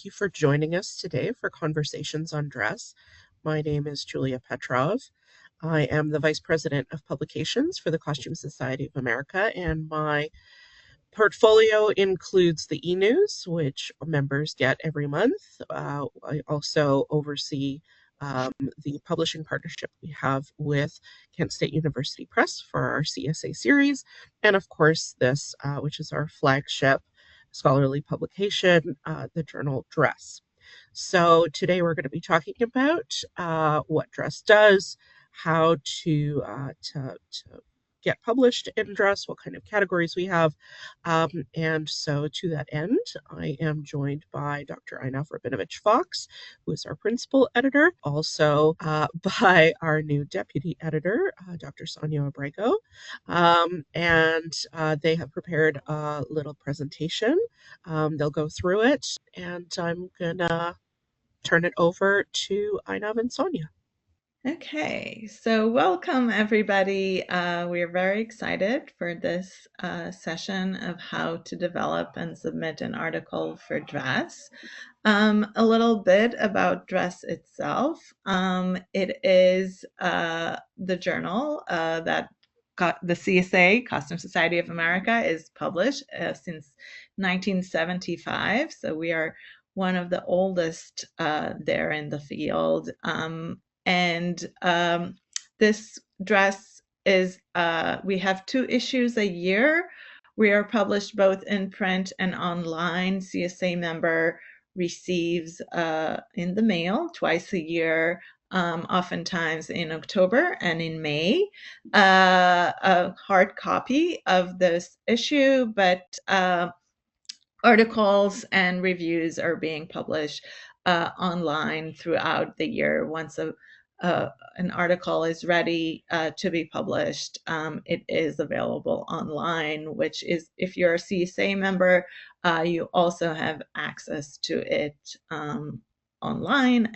thank you for joining us today for Conversations on Dress. My name is Julia Petrov. I am the Vice President of Publications for the Costume Society of America, and my portfolio includes the e-news, which members get every month. I also oversee the publishing partnership we have with Kent State University Press for our CSA series, and of course this, which is our flagship scholarly publication, the journal Dress. So today we're going to be talking about what Dress does, how to get published in Dress, what kind of categories we have. And so to that end, I am joined by Dr. Einav Rabinovitch-Fox, who is our principal editor, also by our new deputy editor, Dr. Sonya Abrego. And they have prepared a little presentation. They'll go through it, and I'm going to turn it over to Einav and Sonya. Okay, so welcome everybody. We're very excited for this session of how to develop and submit an article for Dress. A little bit about Dress itself. It is the journal that the CSA, Costume Society of America, is published since 1975. So we are one of the oldest there in the field. And this Dress is, we have 2 issues a year. We are published both in print and online. CSA member receives in the mail twice a year, oftentimes in October and in May, a hard copy of this issue, but articles and reviews are being published online throughout the year. Once an article is ready to be published, it is available online, which is, if you're a CSA member, you also have access to it online,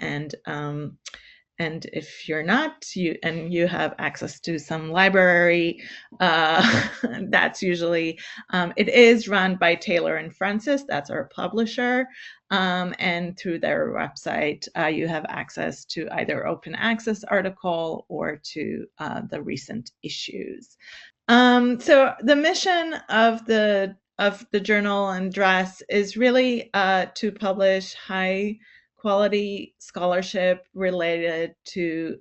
and if you're not, you have access to some library, that's usually, it is run by Taylor and Francis, that's our publisher, and through their website, you have access to either open access article or to the recent issues. So the mission of the journal and Dress is really to publish high quality scholarship related to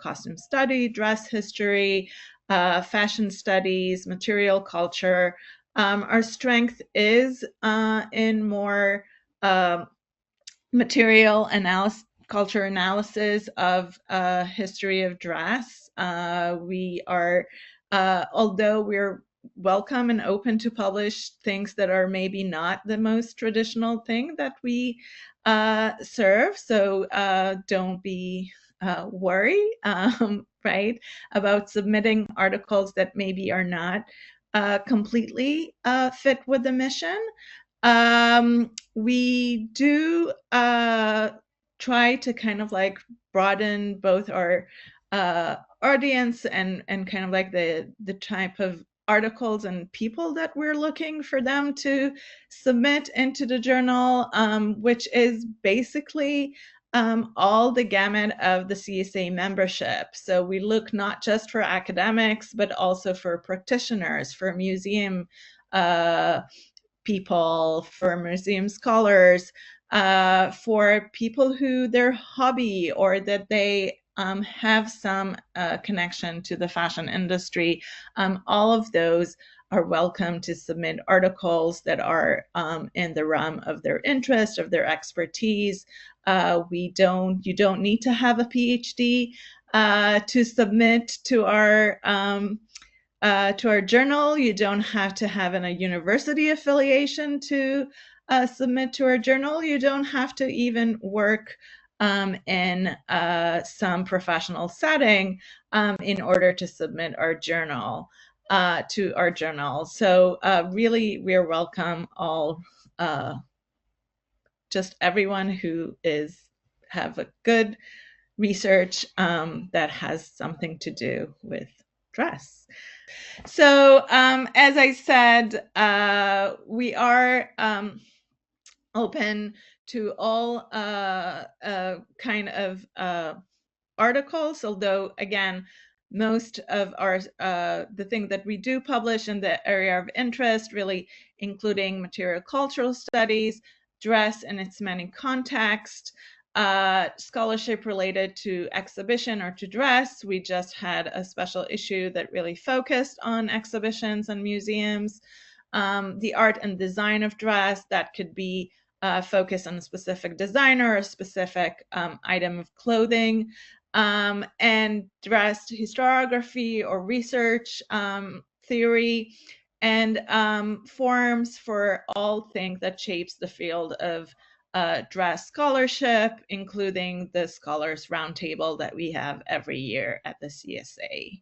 costume study, dress history, fashion studies, material culture. Our strength is in more material analysis, culture analysis of history of dress. We are, although we're welcome and open to publish things that are maybe not the most traditional thing that we serve. So don't be worried, right, about submitting articles that maybe are not completely fit with the mission. We do try to kind of like broaden both our audience and kind of like the type of articles and people that we're looking for them to submit into the journal, which is basically all the gamut of the CSA membership. So we look not just for academics, but also for practitioners, for museum people, for museum scholars, for people who their hobby or that they have some connection to the fashion industry. All of those are welcome to submit articles that are in the realm of their interest, of their expertise. You don't need to have a PhD to submit to our journal. You don't have to have a university affiliation to submit to our journal. You don't have to even work in some professional setting in order to submit our journal to our journal. So really, we're welcome all, just everyone who have a good research that has something to do with dress. So as I said, we are open to all kind of articles, although again, most of our the thing that we do publish in the area of interest, really including material cultural studies, dress in its many contexts, scholarship related to exhibition or to dress. We just had a special issue that really focused on exhibitions and museums. The art and design of dress, that could be focused on a specific designer or a specific item of clothing, and dress historiography or research theory, and forums for all things that shapes the field of dress scholarship, including the Scholars Roundtable that we have every year at the CSA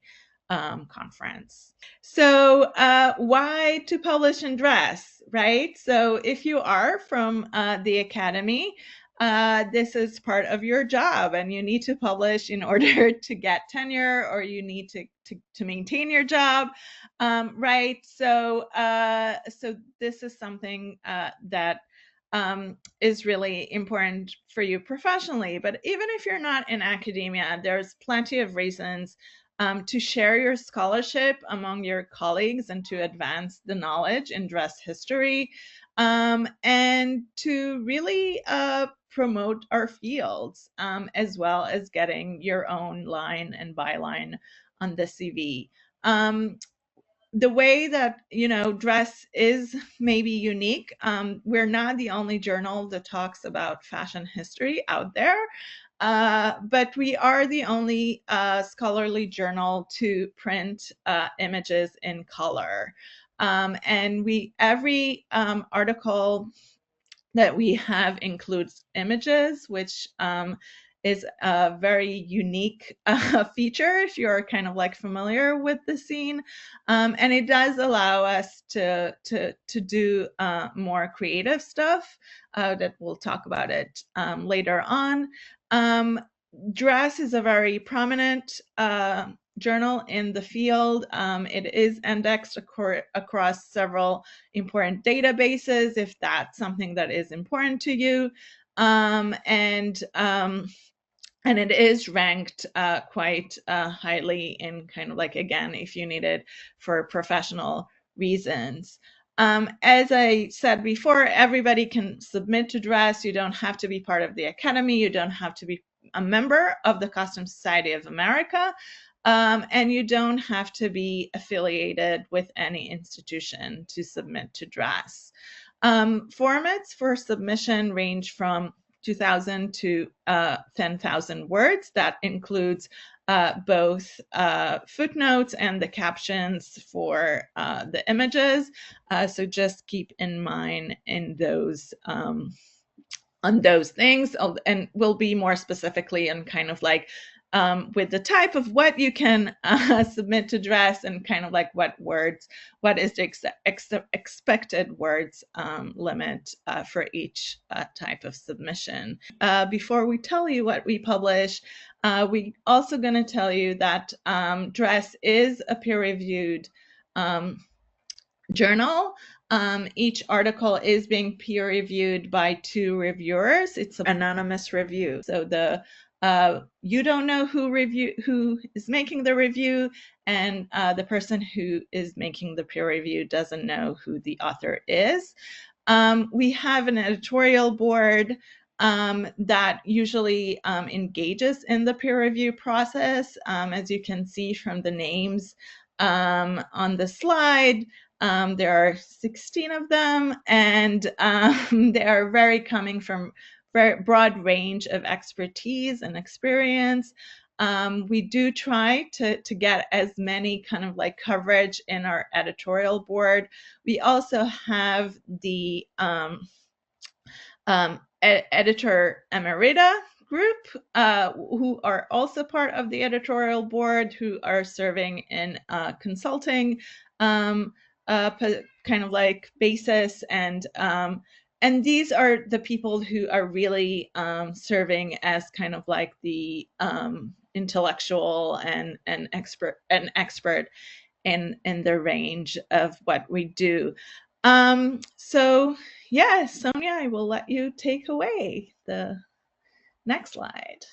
conference. So why to publish in dress, right? So if you are from the Academy, this is part of your job, and you need to publish in order to get tenure, or you need to maintain your job, right? So so this is something that is really important for you professionally. But even if you're not in academia, there's plenty of reasons to share your scholarship among your colleagues and to advance the knowledge in dress history, and to really promote our fields, as well as getting your own line and byline on the CV. The way that, dress is maybe unique. We're not the only journal that talks about fashion history out there, but we are the only scholarly journal to print images in color. And every article that we have includes images, which is a very unique feature if you're kind of like familiar with the scene. And it does allow us to do more creative stuff that we'll talk about it later on. Dress is a very prominent journal in the field. It is indexed across several important databases, if that's something that is important to you. And it is ranked quite highly in kind of like, again, if you need it for professional reasons. As I said before, everybody can submit to dress. You don't have to be part of the Academy. You don't have to be a member of the Costume Society of America. And you don't have to be affiliated with any institution to submit to dress. Formats for submission range from 2,000 to 10,000 words. That includes both footnotes and the captions for the images. So just keep in mind in those on those things, and we'll be more specifically on kind of like with the type of what you can submit to dress, and kind of like what is the expected words limit for each type of submission. Before we tell you what we publish, we also going to tell you that dress is a peer-reviewed journal. Each article is being peer reviewed by 2 reviewers. It's an anonymous review. So you don't know who is making the review, and the person who is making the peer review doesn't know who the author is. We have an editorial board that usually engages in the peer review process. As you can see from the names on the slide, there are 16 of them, and they are very coming from very broad range of expertise and experience. We do try to get as many kind of like coverage in our editorial board. We also have the editor emerita group, who are also part of the editorial board, who are serving in consulting kind of like basis, and these are the people who are really serving as kind of like the intellectual and expert in the range of what we do. So yeah, Sonia, I will let you take away the next slide.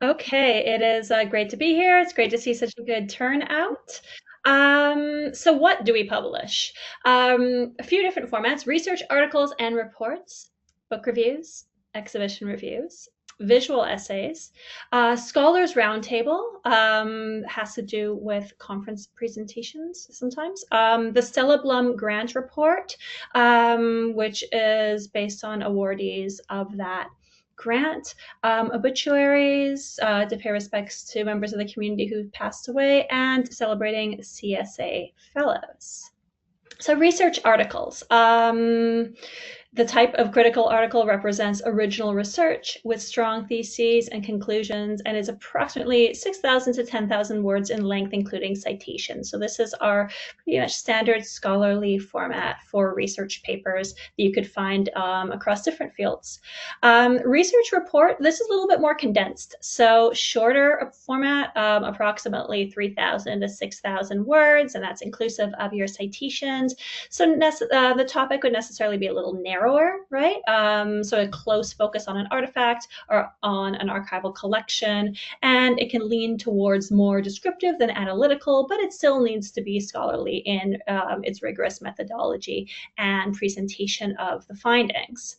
Okay, it is great to be here. It's great to see such a good turnout. So what do we publish? A few different formats: research articles and reports, book reviews, exhibition reviews, visual essays, scholars roundtable, has to do with conference presentations sometimes, the Stella Blum grant report, which is based on awardees of that grant, obituaries, to pay respects to members of the community who passed away, and celebrating CSA fellows. So research articles. The type of critical article represents original research with strong theses and conclusions and is approximately 6,000 to 10,000 words in length, including citations. So this is our pretty much standard scholarly format for research papers that you could find across different fields. Research report, this is a little bit more condensed. So shorter format, approximately 3,000 to 6,000 words, and that's inclusive of your citations. So the topic would necessarily be a little narrower, right? So a close focus on an artifact or on an archival collection, and it can lean towards more descriptive than analytical, but it still needs to be scholarly in its rigorous methodology and presentation of the findings.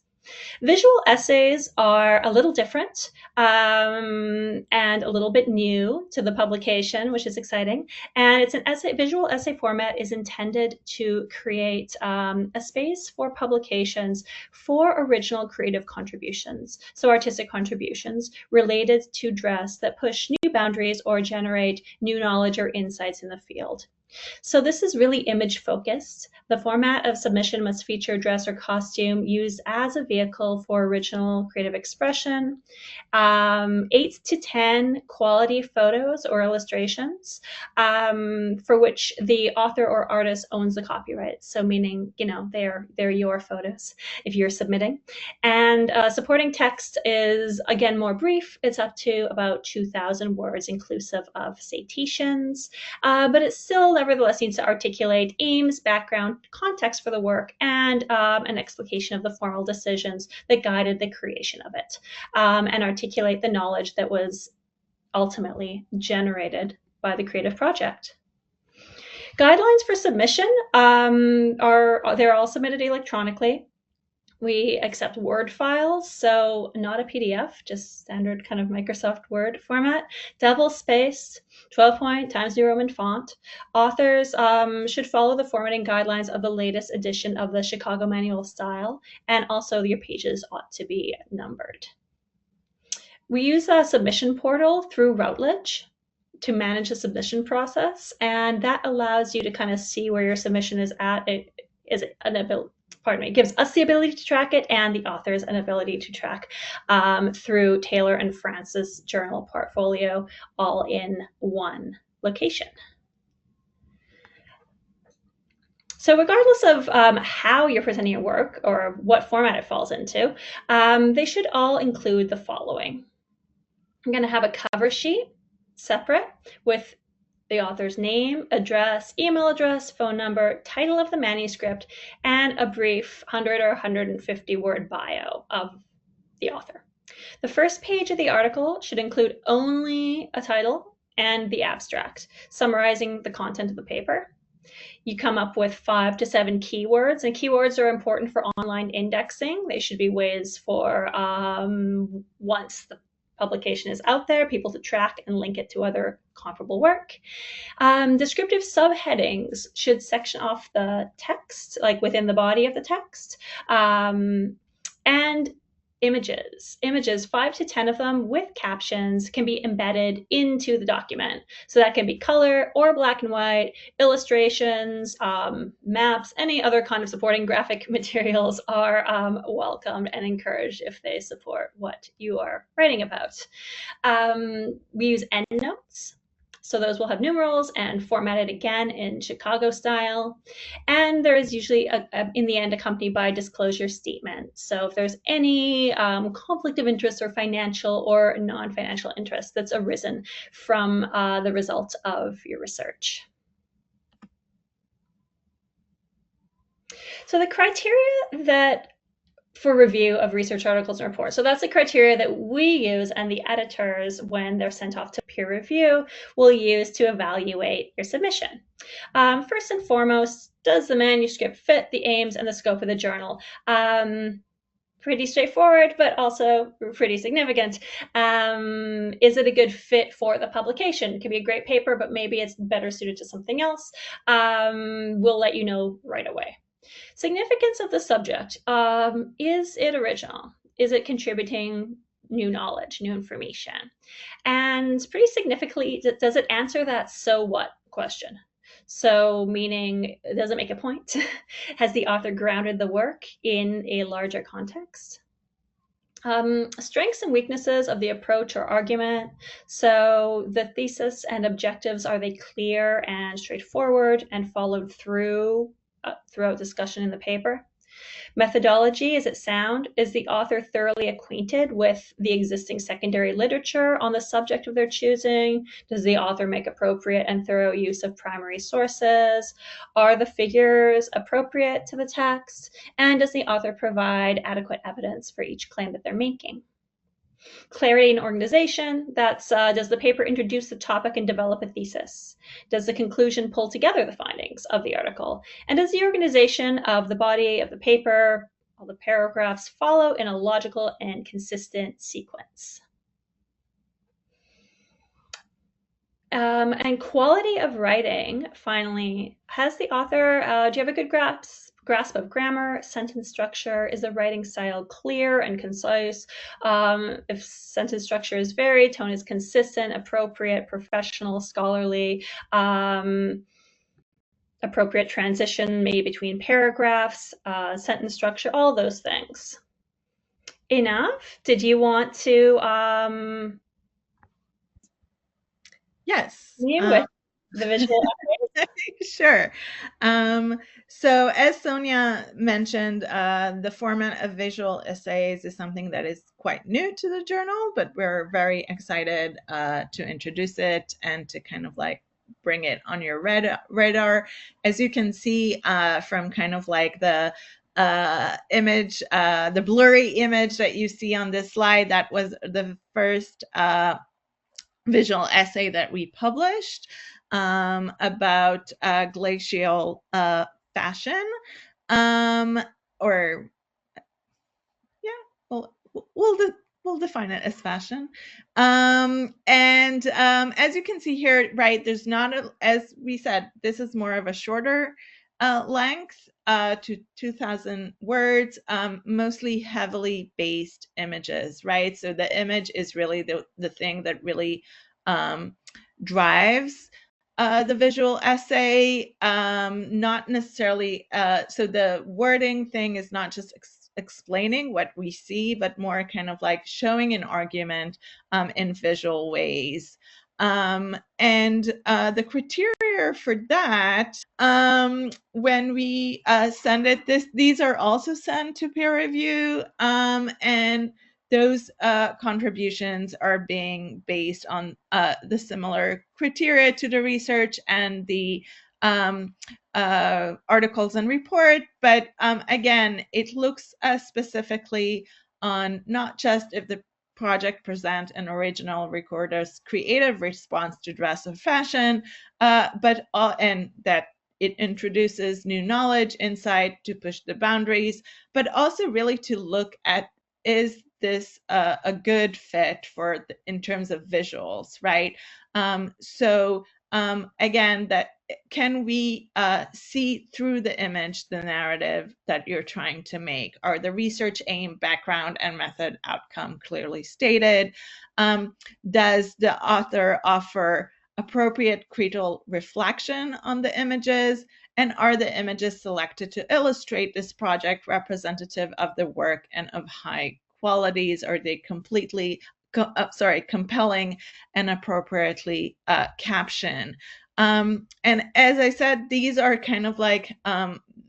Visual essays are a little different and a little bit new to the publication, which is exciting. And it's an essay, visual essay format is intended to create a space for publications for original creative contributions. So artistic contributions related to dress that push new boundaries or generate new knowledge or insights in the field. So this is really image focused. The format of submission must feature dress or costume used as a vehicle for original creative expression. 8 to 10 quality photos or illustrations for which the author or artist owns the copyright. So meaning, they're your photos if you're submitting. And supporting text is, again, more brief. It's up to about 2,000 words inclusive of citations, but it still nevertheless needs to articulate aims, background, context for the work, and an explication of the formal decisions that guided the creation of it, and articulate the knowledge that was ultimately generated by the creative project. Guidelines for submission they're all submitted electronically. We accept Word files, so not a PDF, just standard kind of Microsoft Word format. Double spaced, 12-point Times New Roman font. Authors should follow the formatting guidelines of the latest edition of the Chicago Manual Style, and also your pages ought to be numbered. We use a submission portal through Routledge to manage the submission process, and that allows you to kind of see where your submission is at. It gives us the ability to track it and the authors an ability to track through Taylor and Francis journal portfolio, all in one location. So regardless of how you're presenting your work or what format it falls into, they should all include the following. I'm going to have a cover sheet separate with the author's name, address, email address, phone number, title of the manuscript, and a brief 100 or 150 word bio of the author. The first page of the article should include only a title and the abstract, summarizing the content of the paper. You come up with 5 to 7 keywords, and keywords are important for online indexing. They should be ways for, once the publication is out there, people to track and link it to other comparable work. Descriptive subheadings should section off the text, like within the body of the text. And images, 5 to 10 of them with captions, can be embedded into the document. So that can be color or black and white, illustrations, maps, any other kind of supporting graphic materials are welcomed and encouraged if they support what you are writing about. We use endnotes. So those will have numerals and formatted again in Chicago style. And there is usually, in the end, accompanied by a disclosure statement. So if there's any conflict of interest or financial or non-financial interest that's arisen from the results of your research. So the criteria that for review of research articles and reports. So that's the criteria that we use and the editors, when they're sent off to peer review, will use to evaluate your submission. First and foremost, does the manuscript fit the aims and the scope of the journal? Pretty straightforward, but also pretty significant. Is it a good fit for the publication? It could be a great paper, but maybe it's better suited to something else. We'll let you know right away. Significance of the subject. Is it original? Is it contributing new knowledge, new information? And pretty significantly, does it answer that "so what" question? So, meaning, does it make a point? Has the author grounded the work in a larger context? Strengths and weaknesses of the approach or argument. So the thesis and objectives, are they clear and straightforward and followed through throughout discussion in the paper? Methodology, is it sound? Is the author thoroughly acquainted with the existing secondary literature on the subject of their choosing? Does the author make appropriate and thorough use of primary sources? Are the figures appropriate to the text? And does the author provide adequate evidence for each claim that they're making? Clarity and organization, that's does the paper introduce the topic and develop a thesis? Does the conclusion pull together the findings of the article? And does the organization of the body of the paper, all the paragraphs, follow in a logical and consistent sequence? And quality of writing, finally, has the author, do you have a good grasp of grammar, sentence structure? Is the writing style clear and concise? If sentence structure is varied, tone is consistent, appropriate, professional, scholarly, appropriate transition maybe between paragraphs, sentence structure, all those things. Einav, did you want to Yes. with the visual? Sure. So as Sonya mentioned, the format of visual essays is something that is quite new to the journal, but we're very excited to introduce it and to kind of like bring it on your radar. As you can see from kind of like the image, the blurry image that you see on this slide, that was the first visual essay that we published about glacial fashion, or yeah, we'll define it as fashion. And as you can see here, right, there's not as we said, this is more of a shorter length to 2,000 words, mostly heavily based images, right? So the image is really the thing that really drives the visual essay, not necessarily, so the wording thing is not just explaining what we see, but more kind of like showing an argument in visual ways. And the criteria for that, when we send it, these are also sent to peer review, and those contributions are being based on the similar criteria to the research and the articles and report. But again, it looks specifically on not just if the project present an original recorder's creative response to dress or fashion, but and that it introduces new knowledge, insight to push the boundaries, but also really to look at, is this a good fit for in terms of visuals, right? So again, that can we see through the image the narrative that you're trying to make? Are the research aim, background, and method outcome clearly stated? Does the author offer appropriate critical reflection on the images? And are the images selected to illustrate this project representative of the work and of high qualities? Are they completely compelling and appropriately captioned? And as I said, these are kind of like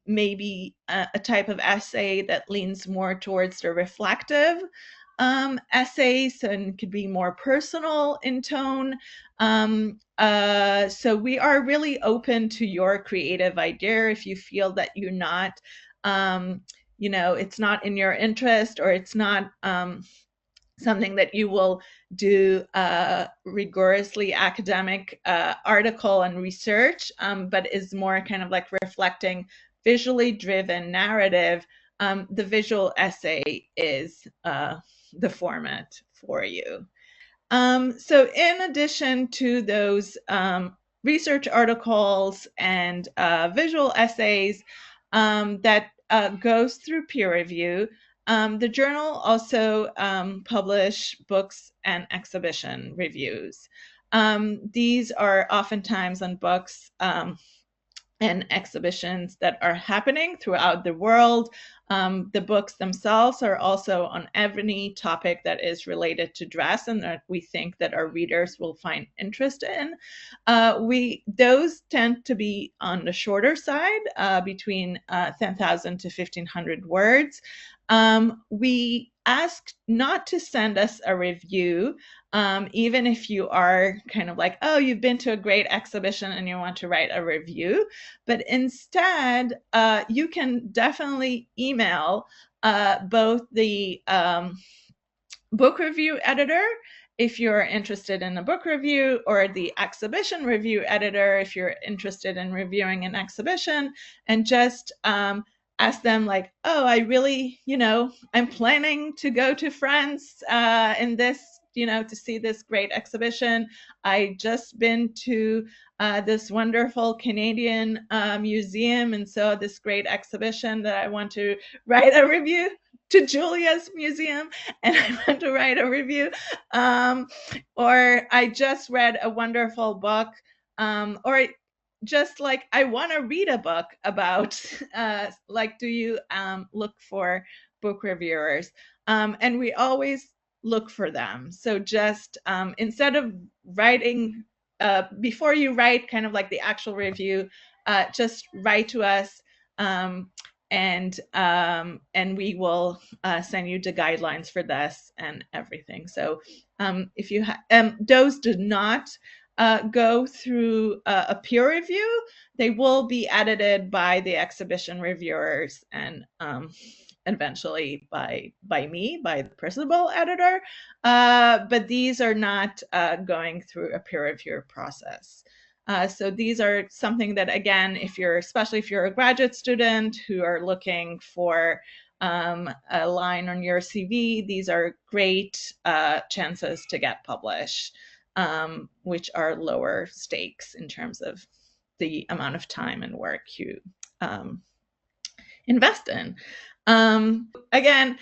maybe a type of essay that leans more towards the reflective essay, so it could be more personal in tone. So we are really open to your creative idea. If you feel that you're not it's not in your interest, or it's not something that you will do rigorously academic article and research, but is more kind of like reflecting visually driven narrative, the visual essay is the format for you. So in addition to those research articles and visual essays that goes through peer review, the journal also publish books and exhibition reviews. These are oftentimes on books and exhibitions that are happening throughout the world. The books themselves are also on any topic that is related to dress and that we think that our readers will find interest in. Those tend to be on the shorter side, between 10,000 to 1,500 words. We ask not to send us a review, even if you are kind of like, oh, you've been to a great exhibition and you want to write a review. But instead, you can definitely email both the book review editor if you're interested in a book review, or the exhibition review editor if you're interested in reviewing an exhibition, and just ask them like, oh, I really, I'm planning to go to France in this, to see this great exhibition. I just been to this wonderful Canadian museum and saw this great exhibition that I want to write a review to Julia's museum, and I want to write a review. Or I just read a wonderful book, or just like I want to read a book about, like, do you look for book reviewers? And we always look for them. So just instead of writing, before you write kind of like the actual review, just write to us. And we will send you the guidelines for this and everything. So if you those do not go through a peer review, they will be edited by the exhibition reviewers and eventually by me, by the principal editor. But these are not going through a peer review process. So these are something that, again, especially if you're a graduate student who are looking for a line on your CV, these are great chances to get published, which are lower stakes in terms of the amount of time and work you invest in. Again,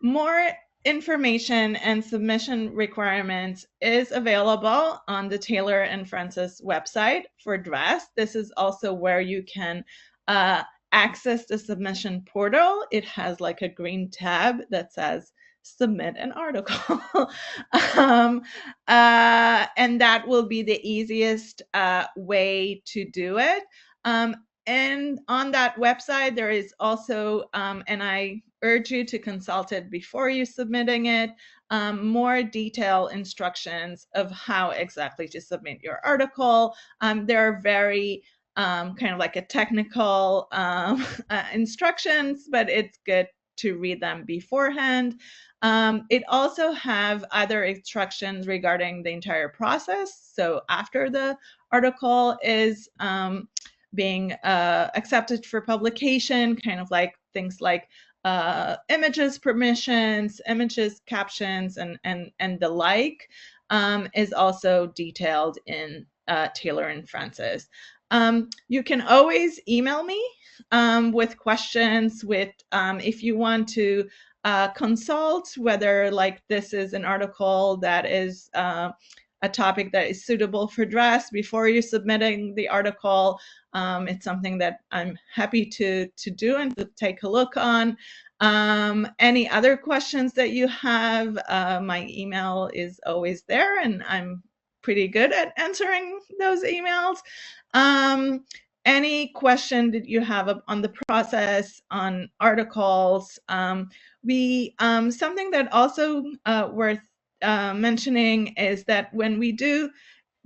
more information and submission requirements is available on the Taylor and Francis website for dress. This is also where you can access the submission portal. It has like a green tab that says submit an article. And that will be the easiest way to do it. And on that website, there is also, and I urge you to consult it before you submitting it, more detailed instructions of how exactly to submit your article. There are very kind of like a technical instructions, but it's good to read them beforehand. It also have other instructions regarding the entire process. So after the article is being accepted for publication, kind of like things like images permissions, images captions, and the like, is also detailed in Taylor and Francis. You can always email me with questions, if you want to consult whether like this is an article that is a topic that is suitable for dress before you submitting the article. It's something that I'm happy to do and to take a look on. Any other questions that you have, my email is always there, and I'm pretty good at answering those emails. Any question that you have on the process, on articles, something that also worth mentioning is that when we do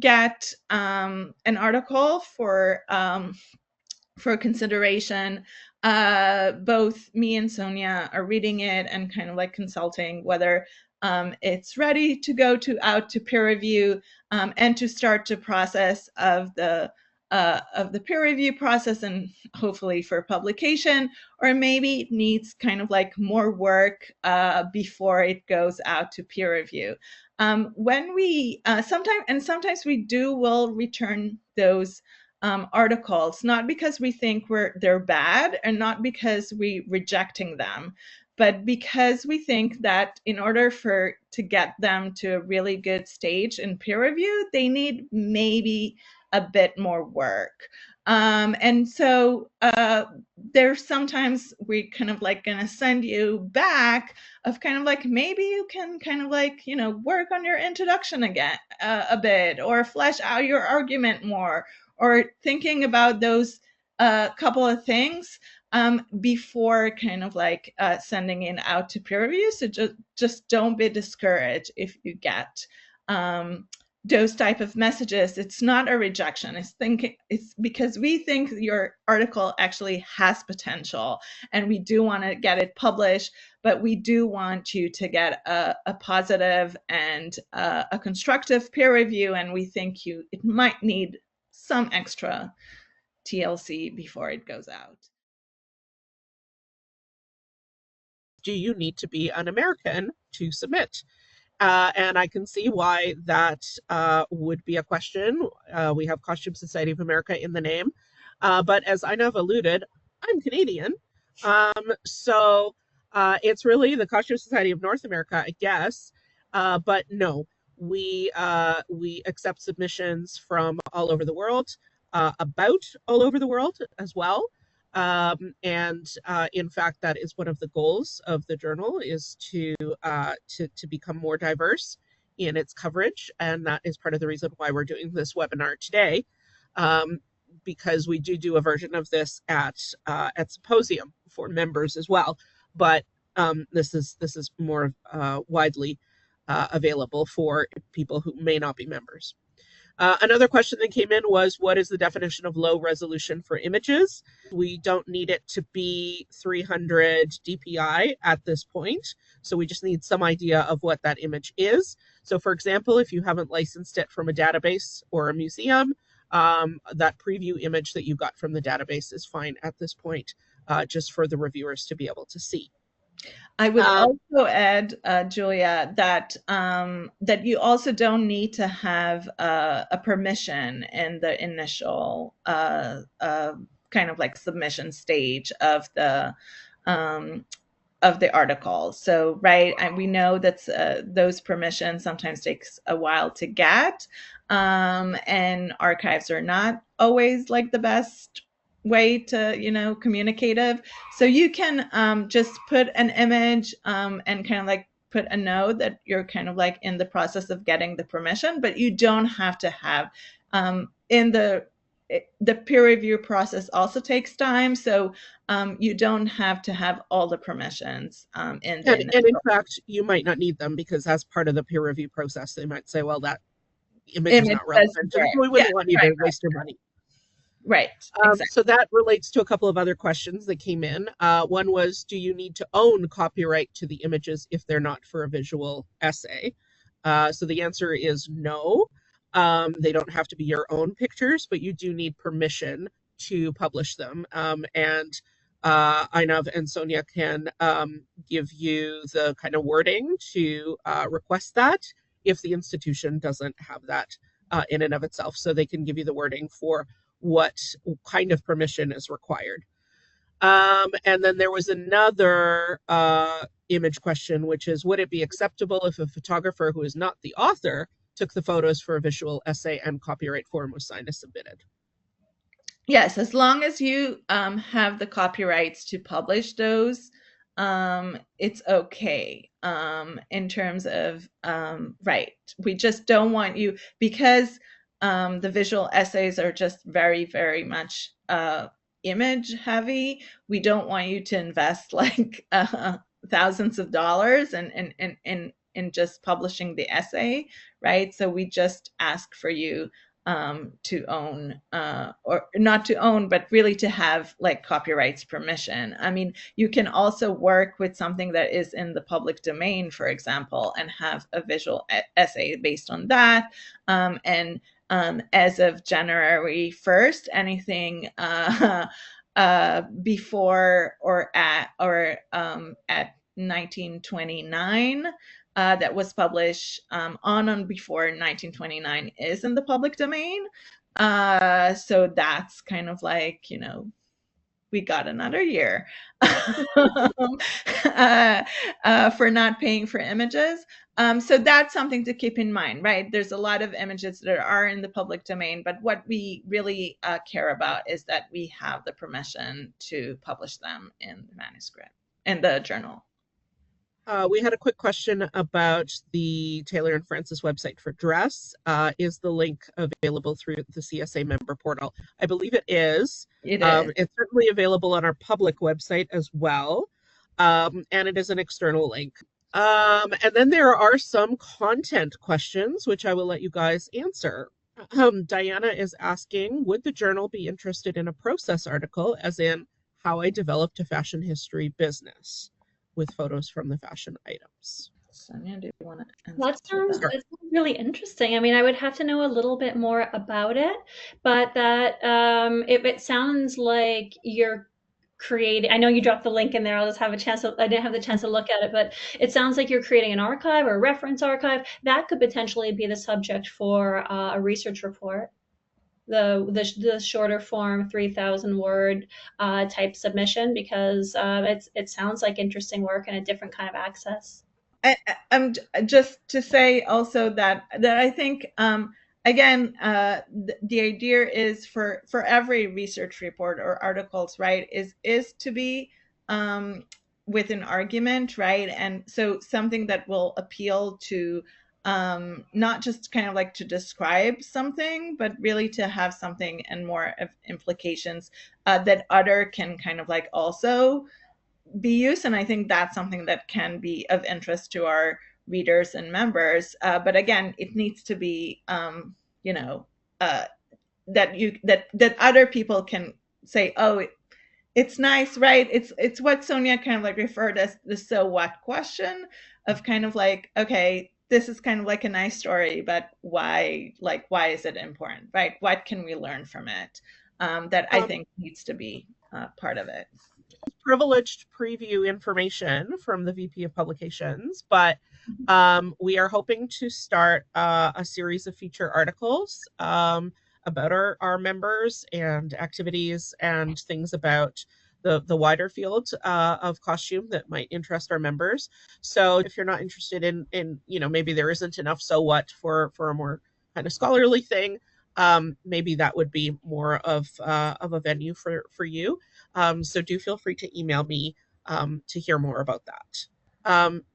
get an article for for consideration. Both me and Sonya are reading it and kind of like consulting whether it's ready to go out to peer review, and to start the process of the peer review process and hopefully for publication, or maybe it needs kind of like more work before it goes out to peer review. When we sometimes we will return those articles, not because we think they're bad and not because we rejecting them, but because we think that in order to get them to a really good stage in peer review, they need maybe a bit more work. And so there's sometimes we kind of like gonna send you back of kind of like, maybe you can kind of like, work on your introduction again a bit, or flesh out your argument more, or thinking about those couple of things before kind of like sending it out to peer review. So just don't be discouraged if you get those type of messages. It's not a rejection. It's because we think your article actually has potential, and we do want to get it published, but we do want you to get a positive and a constructive peer review, and we think it might need some extra TLC before it goes out. Do you need to be an American to submit? And I can see why that would be a question. We have Costume Society of America in the name. But as Einav alluded, I'm Canadian. So it's really the Costume Society of North America, I guess. But no, we accept submissions from all over the world, about all over the world as well. And in fact, that is one of the goals of the journal, is to become more diverse in its coverage, and that is part of the reason why we're doing this webinar today, because we do a version of this at Symposium for members as well, but this is more widely available for people who may not be members. Another question that came in was, what is the definition of low resolution for images? We don't need it to be 300 DPI at this point, so we just need some idea of what that image is. So for example, if you haven't licensed it from a database or a museum, that preview image that you got from the database is fine at this point, just for the reviewers to be able to see. I would also add, Julia, that you also don't need to have a permission in the initial kind of like submission stage of the article. So, right, and we know that those permissions sometimes takes a while to get, and archives are not always like the best way to communicative. So you can just put an image and kind of like put a note that you're kind of like in the process of getting the permission, but you don't have to have in the peer review process also takes time, so you don't have to have all the permissions and in fact, you might not need them, because as part of the peer review process, they might say, well, that image is not relevant, and we wouldn't want you to waste your money. Right. Exactly. So that relates to a couple of other questions that came in. One was, do you need to own copyright to the images if they're not for a visual essay? So the answer is no. They don't have to be your own pictures, but you do need permission to publish them. And Einav and Sonya can give you the kind of wording to request that if the institution doesn't have that in and of itself. So they can give you the wording for what kind of permission is required. And then there was another image question, which is, would it be acceptable if a photographer who is not the author took the photos for a visual essay and copyright form was signed and submitted? Yes, as long as you have the copyrights to publish those, it's okay. In terms of, right, we just don't want you, because the visual essays are just very, very much image heavy. We don't want you to invest like thousands of dollars in just publishing the essay, right? So we just ask for you to own, or not to own, but really to have like copyrights permission. I mean, you can also work with something that is in the public domain, for example, and have a visual essay based on that. And as of January 1st, anything before or at 1929 that was published on and before 1929 is in the public domain. So that's kind of like, we got another year for not paying for images. So that's something to keep in mind, right? There's a lot of images that are in the public domain, but what we really care about is that we have the permission to publish them in the manuscript, in the journal. We had a quick question about the Taylor and Francis website for dress. Is the link available through the CSA member portal? I believe it is. It is. It's certainly available on our public website as well. And it is an external link. And then there are some content questions, which I will let you guys answer. Diana is asking, would the journal be interested in a process article, as in how I developed a fashion history business, with photos from the fashion items? Sonya, do you want to answer That sounds that? really interesting. I mean, I would have to know a little bit more about it, but that it sounds like you're creating. I know you dropped the link in there. I'll just have a chance to, I didn't have the chance to look at it, but it sounds like you're creating an archive or a reference archive that could potentially be the subject for a research report. The shorter form 3,000 word type submission, because it sounds like interesting work and a different kind of access. I'm just to say also that I think again the idea is for every research report or articles, right, is to be with an argument, right, and so something that will appeal to not just kind of like to describe something, but really to have something and more of implications that other can kind of like also be used. And I think that's something that can be of interest to our readers and members. But again, it needs to be, you know, that other people can say, oh, it's nice, right? It's what Sonya kind of like referred as the so what question of kind of like, okay, this is kind of like a nice story, but why is it important, right? What can we learn from it? That I think needs to be part of it. Privileged preview information from the VP of Publications, but we are hoping to start a series of feature articles about our members and activities and things about the wider field of costume that might interest our members. So if you're not interested in maybe there isn't enough so what for a more kind of scholarly thing, maybe that would be more of a venue for you. So do feel free to email me to hear more about that.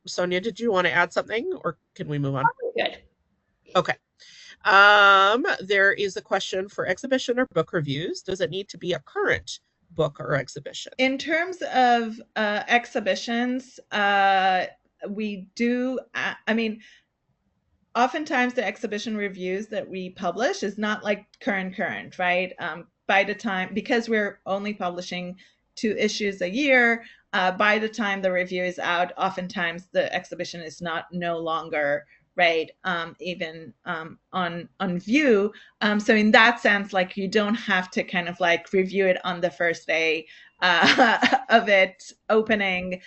Sonya, did you want to add something, or can we move on? Good. Okay. There is a question for exhibition or book reviews. Does it need to be a current book or exhibition? In terms of exhibitions, we do, I mean, oftentimes the exhibition reviews that we publish is not like current, right? By the time, because we're only publishing 2 issues a year, by the time the review is out, oftentimes the exhibition is no longer, right, even on view. So in that sense, like, you don't have to kind of like review it on the first day of it opening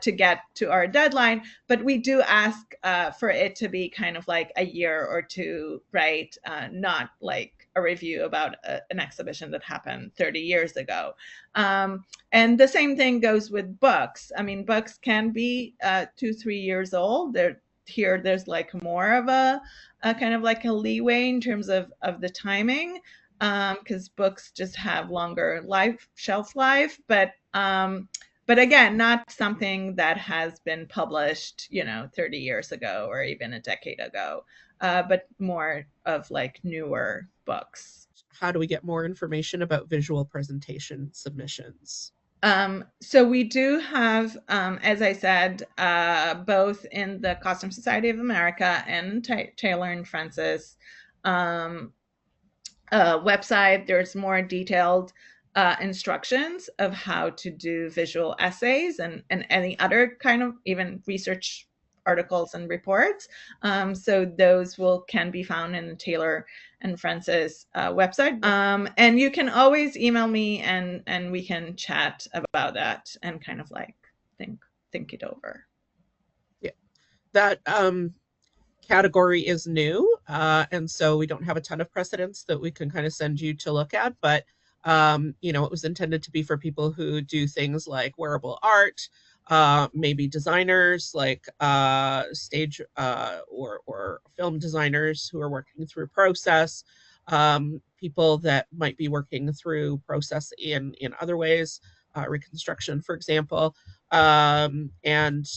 to get to our deadline, but we do ask for it to be kind of like a year or 2, right? Not like a review about an exhibition that happened 30 years ago. And the same thing goes with books. I mean, books can be 2-3 years old. There's like more of a kind of like a leeway in terms of the timing, because books just have longer shelf life, but again, not something that has been published 30 years ago or even a decade ago, but more of like newer books. How do we get more information about visual presentation submissions? So we do have, as I said, both in the Costume Society of America and Taylor and Francis website, there's more detailed instructions of how to do visual essays and any other kind of even research articles and reports. So those can be found in the Taylor and Francis website. And you can always email me and we can chat about that and kind of like think it over. Yeah, that category is new, and so we don't have a ton of precedents that we can kind of send you to look at. But it was intended to be for people who do things like wearable art, maybe designers like stage or film designers who are working through process, people that might be working through process in other ways, reconstruction, for example, and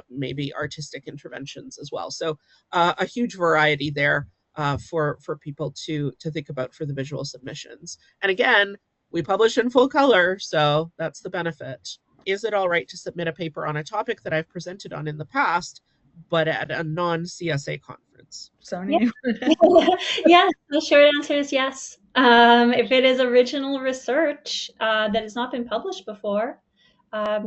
maybe artistic interventions as well. So a huge variety there for people to think about for the visual submissions. And again, we publish in full color, so that's the benefit. Is it all right to submit a paper on a topic that I've presented on in the past, but at a non-CSA conference? Sonya? Yes, the short answer is yes. If it is original research that has not been published before,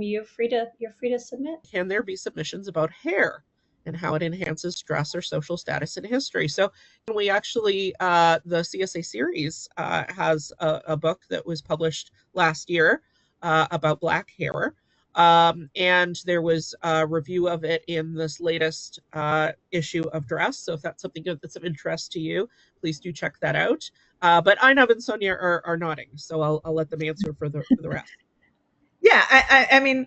you're free to submit. Can there be submissions about hair and how it enhances stress or social status in history? So we actually, the CSA series has a book that was published last year about Black hair. And there was a review of it in this latest issue of Dress. So if that's something that's of interest to you, please do check that out. But Einav and Sonya are nodding, so I'll let them answer for the rest. Yeah, I mean,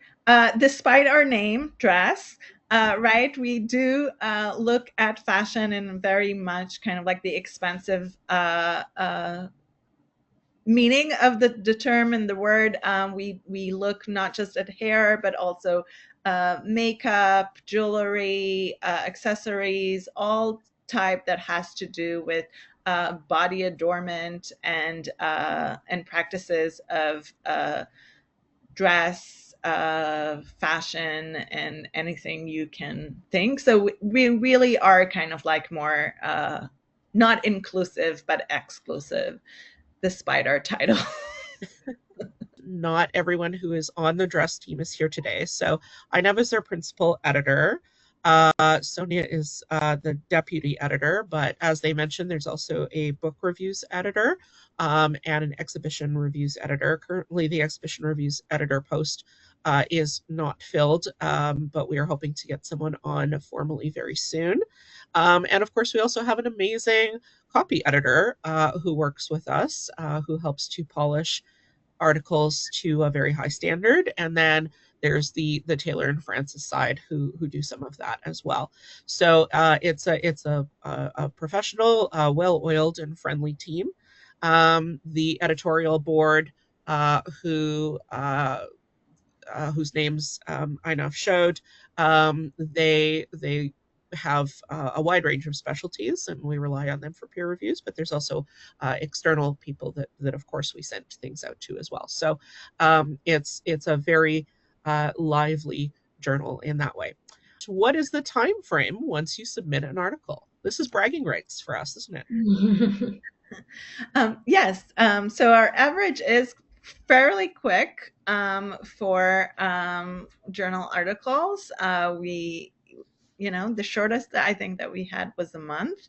despite our name, Dress, right, we do look at fashion in very much kind of like the expensive meaning of the term and the word. We look not just at hair, but also makeup, jewelry, accessories, all type that has to do with body adornment and practices of dress, fashion, and anything you can think. So we really are kind of like more not inclusive, but exclusive, despite our title. Not everyone who is on the Dress team is here today. So Einav is our principal editor. Sonya is the deputy editor, but as they mentioned, there's also a book reviews editor and an exhibition reviews editor. Currently, the exhibition reviews editor post is not filled, but we are hoping to get someone on formally very soon. And of course, we also have an amazing copy editor who works with us, who helps to polish articles to a very high standard. And then there's the Taylor and Francis side who do some of that as well. So it's a professional, well-oiled and friendly team. The editorial board whose names Einav showed, they have a wide range of specialties, and we rely on them for peer reviews. But there's also external people that of course we send things out to as well. So it's a very lively journal in that way. What is the time frame once you submit an article? This is bragging rights for us, isn't it? Yes. So our average is fairly quick for journal articles. The shortest that I think that we had was a month.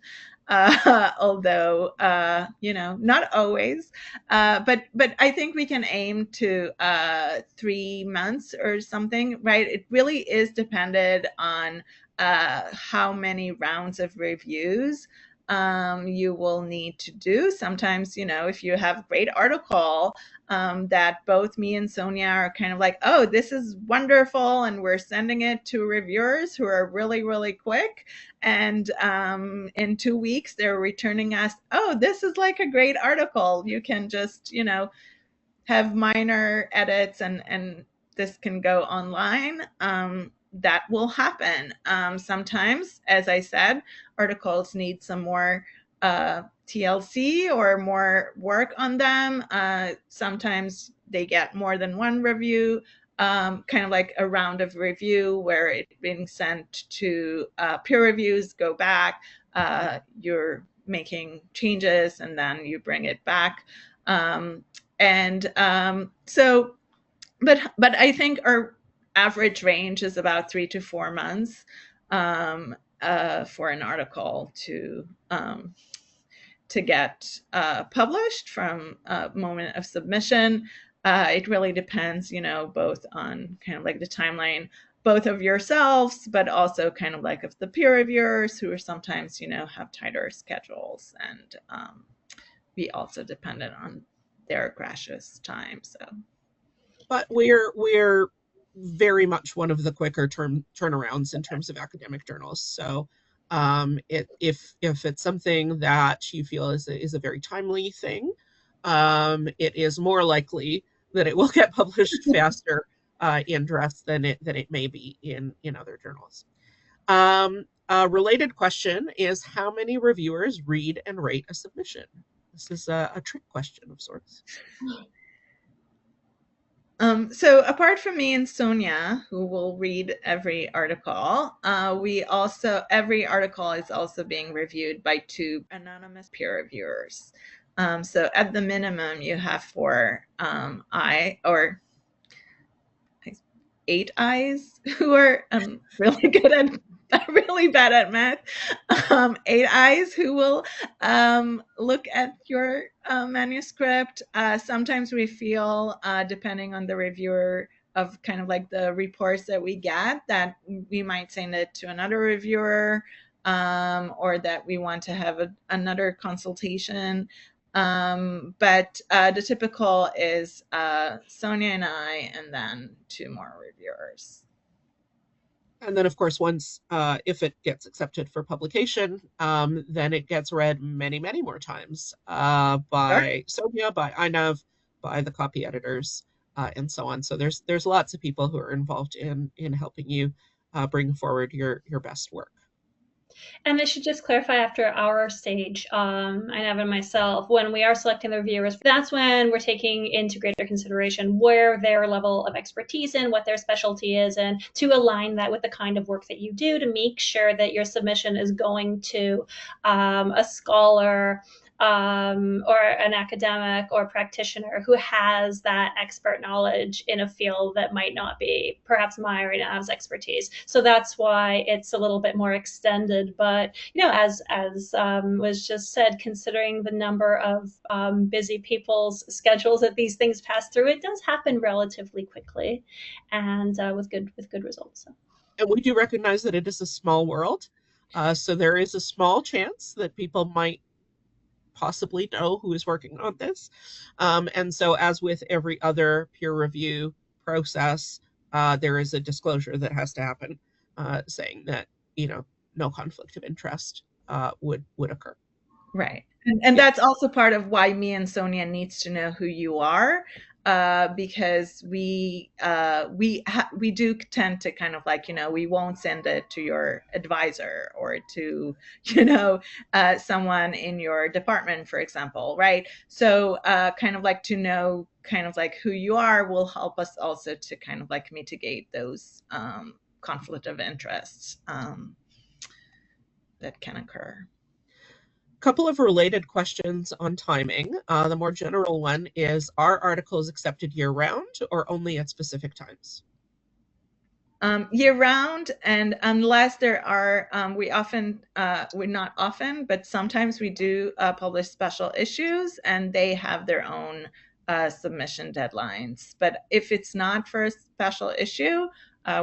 Although not always, but I think we can aim to 3 months or something, right? It really is dependent on how many rounds of reviews you will need to do. Sometimes, if you have a great article that both me and Sonya are kind of like, oh, this is wonderful, and we're sending it to reviewers who are really, really quick. And in 2 weeks, they're returning us, oh, this is like a great article. You can just, have minor edits and this can go online. That will happen. Sometimes, as I said, articles need some more TLC or more work on them. Sometimes they get more than one review, kind of like a round of review where it's being sent to peer reviews, go back. You're making changes, and then you bring it back. So, but I think our average range is about 3 to 4 months for an article to get published from moment of submission. It really depends, both on kind of like the timeline, both of yourselves, but also kind of like of the peer reviewers, who are sometimes, have tighter schedules, and be also dependent on their gracious time. So, but we're very much one of the quicker turnarounds in terms of academic journals. So if it's something that you feel is a very timely thing, it is more likely that it will get published faster in Dress than it may be in other journals. A related question is, how many reviewers read and rate a submission? This is a trick question of sorts. So apart from me and Sonya, who will read every article, every article is also being reviewed by 2 anonymous peer reviewers. So at the minimum, you have 8 eyes who are really good at really bad at math. 8 eyes who will look at your manuscript. Sometimes we feel, depending on the reviewer, of kind of like the reports that we get, that we might send it to another reviewer, or that we want to have another consultation. But the typical is Sonya and I, and then 2 more reviewers. And then, of course, once if it gets accepted for publication, then it gets read many, many more times by Sonya, by Einav, by the copy editors, and so on. So there's lots of people who are involved in helping you bring forward your best work. And I should just clarify, after our stage, I have and myself, when we are selecting the reviewers, that's when we're taking into greater consideration where their level of expertise and what their specialty is, and to align that with the kind of work that you do, to make sure that your submission is going to a scholar, or an academic or practitioner who has that expert knowledge in a field that might not be perhaps my or Inav's expertise. So that's why it's a little bit more extended. But as was just said, considering the number of busy people's schedules that these things pass through, it does happen relatively quickly, and with good results. So. And we do recognize that it is a small world, so there is a small chance that people might possibly know who is working on this. And so, as with every other peer review process, there is a disclosure that has to happen, saying that no conflict of interest would occur. Right. And that's also part of why me and Sonya needs to know who you are, because we do tend to kind of like, we won't send it to your advisor or to, someone in your department, for example, right? So kind of like to know kind of like who you are will help us also to kind of like mitigate those conflict of interests that can occur. Couple of related questions on timing. The more general one is, are articles accepted year-round or only at specific times? Year-round, and unless there are, we're not often, but sometimes we do publish special issues, and they have their own submission deadlines. But if it's not for a special issue,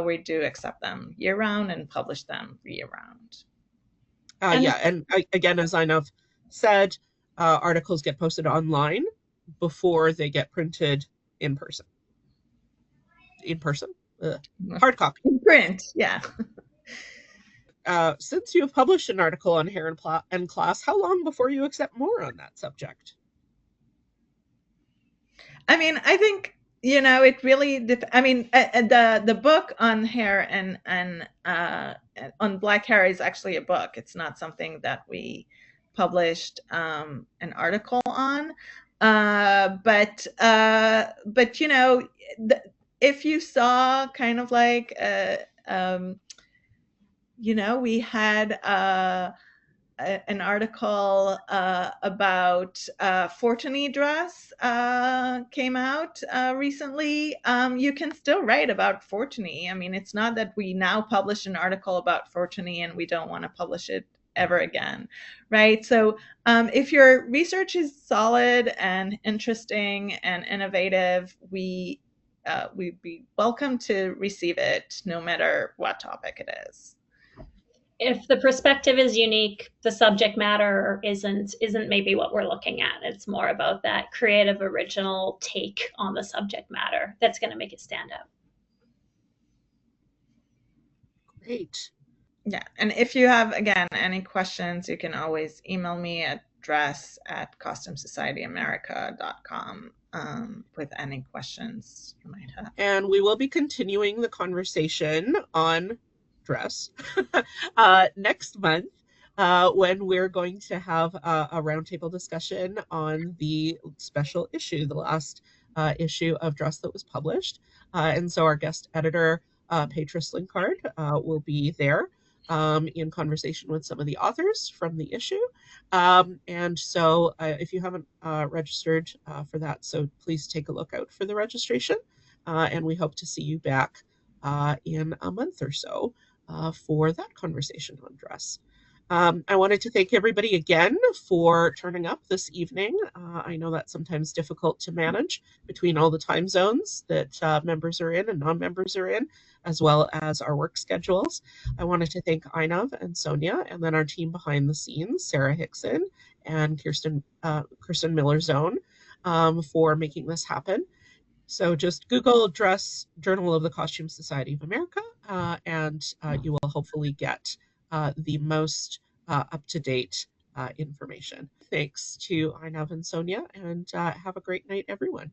we do accept them year-round and publish them year-round. And again, as Einav said, articles get posted online before they get printed in person. Hard copy. In print, yeah. Since you have published an article on hair and class, how long before you accept more on that subject? I mean, I think, it really the book on hair and on black hair is actually a book. It's not something that we published an article on. But if you saw kind of like we had an article about Fortuny dress came out recently. You can still write about Fortuny. I mean, it's not that we now publish an article about Fortuny and we don't want to publish it ever again, right? So if your research is solid and interesting and innovative, we'd be welcome to receive it, no matter what topic it is. If the perspective is unique, the subject matter isn't maybe what we're looking at. It's more about that creative, original take on the subject matter that's going to make it stand out. Great. Yeah, and if you have, again, any questions, you can always email me at dress@costumesocietyamerica.com with any questions you might have. And we will be continuing the conversation on dress next month when we're going to have a roundtable discussion on the special issue, the last issue of Dress that was published. And so our guest editor, Petrov Slinkard, will be there in conversation with some of the authors from the issue. And so if you haven't registered for that, so please take a look out for the registration. And we hope to see you back in a month or so for that conversation on dress. I wanted to thank everybody again for turning up this evening. I know that's sometimes difficult to manage between all the time zones that members are in and non-members are in, as well as our work schedules. I wanted to thank Einav and Sonya, and then our team behind the scenes, Sarah Hickson and Kirsten Miller-Zone, for making this happen. So just Google Dress Journal of the Costume Society of America, and you will hopefully get the most up-to-date information. Thanks to Einav and Sonya, and have a great night, everyone.